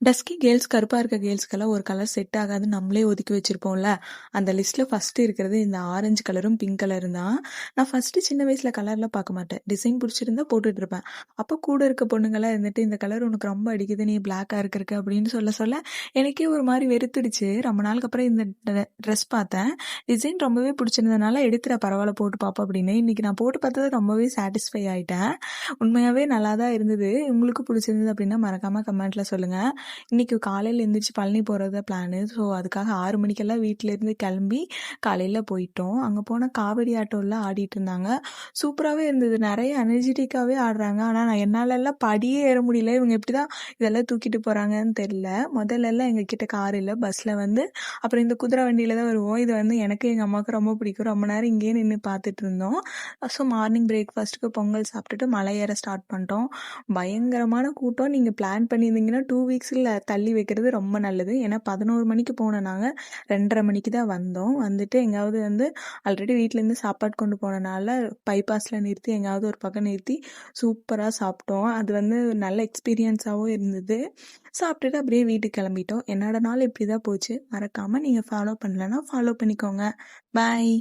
Dusky girls, கருப்பா இருக்க கேர்ள்ஸ்க்கெல்லாம் ஒரு கலர் செட் ஆகாது நம்மளே ஒதுக்கி வச்சிருப்போம்ல. அந்த லிஸ்ட்ல ஃபர்ஸ்ட் இருக்கிறது இந்த ஆரஞ்சு கலரும், பிங்க் கலரும் தான். நான் ஃபர்ஸ்ட் சின்ன வயசுல கலர்லாம் பார்க்க மாட்டேன். டிசைன் பிடிச்சிருந்தா போட்டுட்டு இருப்பேன். அப்போ கூட இருக்க பொண்ணுங்கலாம் இருந்துட்டு, இந்த கலர் உனக்கு ரொம்ப அடிக்குது, நீ பிளாக்கா இருக்கிறக்கு அப்படின்னு சொல்ல சொல்ல எனக்கே ஒரு மாதிரி வெறுத்துடுச்சு. ரொம்ப நாளுக்கு அப்புறம் இந்த ட்ரெஸ் பார்த்தேன். டிசைன் ரொம்பவே பிடிச்சிருந்ததுனால எடுத்துற பரவாயில்ல போட்டு பார்ப்போம் அப்படின்னு. இன்னைக்கு நான் போட்டு பார்த்தது ரொம்பவே சாட்டிஸ்ஃபை ஆயிட்டேன். உண்மையாவே நல்லா தான் இருந்தது. உங்களுக்கு பிடிச்சிருந்தது அப்படின்னா மறக்காம கமெண்ட்ல சொல்லுங்க. இன்னைக்கு காலையில எந்திரிச்சு பழனி போறது தான் பிளானு. ஸோ அதுக்காக 6 மணிக்கெல்லாம் வீட்டிலேருந்து கிளம்பி காலையில போயிட்டோம். அங்க போனா காவடி ஆட்டோலாம் ஆடிட்டு இருந்தாங்க. சூப்பராவே இருந்தது. நிறைய எனர்ஜெட்டிக்காவே ஆடுறாங்க. ஆனா நான் என்னாலலாம் படியே ஏற முடியல. இவங்க எப்படிதான் இதெல்லாம் தூக்கிட்டு போறாங்கன்னு தெரியல. முதல்லலாம் எங்ககிட்ட கார் இல்ல. பஸ்ல வந்து அப்புறம் இந்த குதிரை வண்டியில தான் வருவோம். இது வந்து எனக்கு எங்க அம்மாவுக்கு ரொம்ப பிடிக்கும். ரொம்ப நேரம் இங்கேயே நின்று பார்த்துட்டு இருந்தோம். ஸோ மார்னிங் பிரேக்ஃபாஸ்ட்டுக்கு பொங்கல் சாப்பிட்டுட்டு மலை ஏற ஸ்டார்ட் பண்ணிட்டோம். பயங்கரமான கூட்டம். நீங்க பிளான் பண்ணியிருந்தீங்கன்னா 2 வீக்ஸ்ல தள்ளி வைக்கிறது ரொம்ப நல்லது. ஏன்னா 11 மணிக்கு போன நாங்க 2:30 மணிக்கு தான் வந்தோம். வந்துட்டு எங்காவது வந்து ஆல்ரெடி வீட்லேருந்து சாப்பாடு கொண்டு போனனால பைபாஸ்ல நிறுத்தி எங்காவது ஒரு பக்கம் நிறுத்தி சூப்பரா சாப்பிட்டோம். அது வந்து நல்ல எக்ஸ்பீரியன்ஸாவும் இருந்தது. சாப்பிட்டுட்டு அப்படியே வீட்டுக்கு கிளம்பிட்டோம். என்னோட நாள் இப்படி தான் போச்சு. மறக்காம நீங்க ஃபாலோ பண்ணலன்னா ஃபாலோ பண்ணிக்கோங்க. பாய்.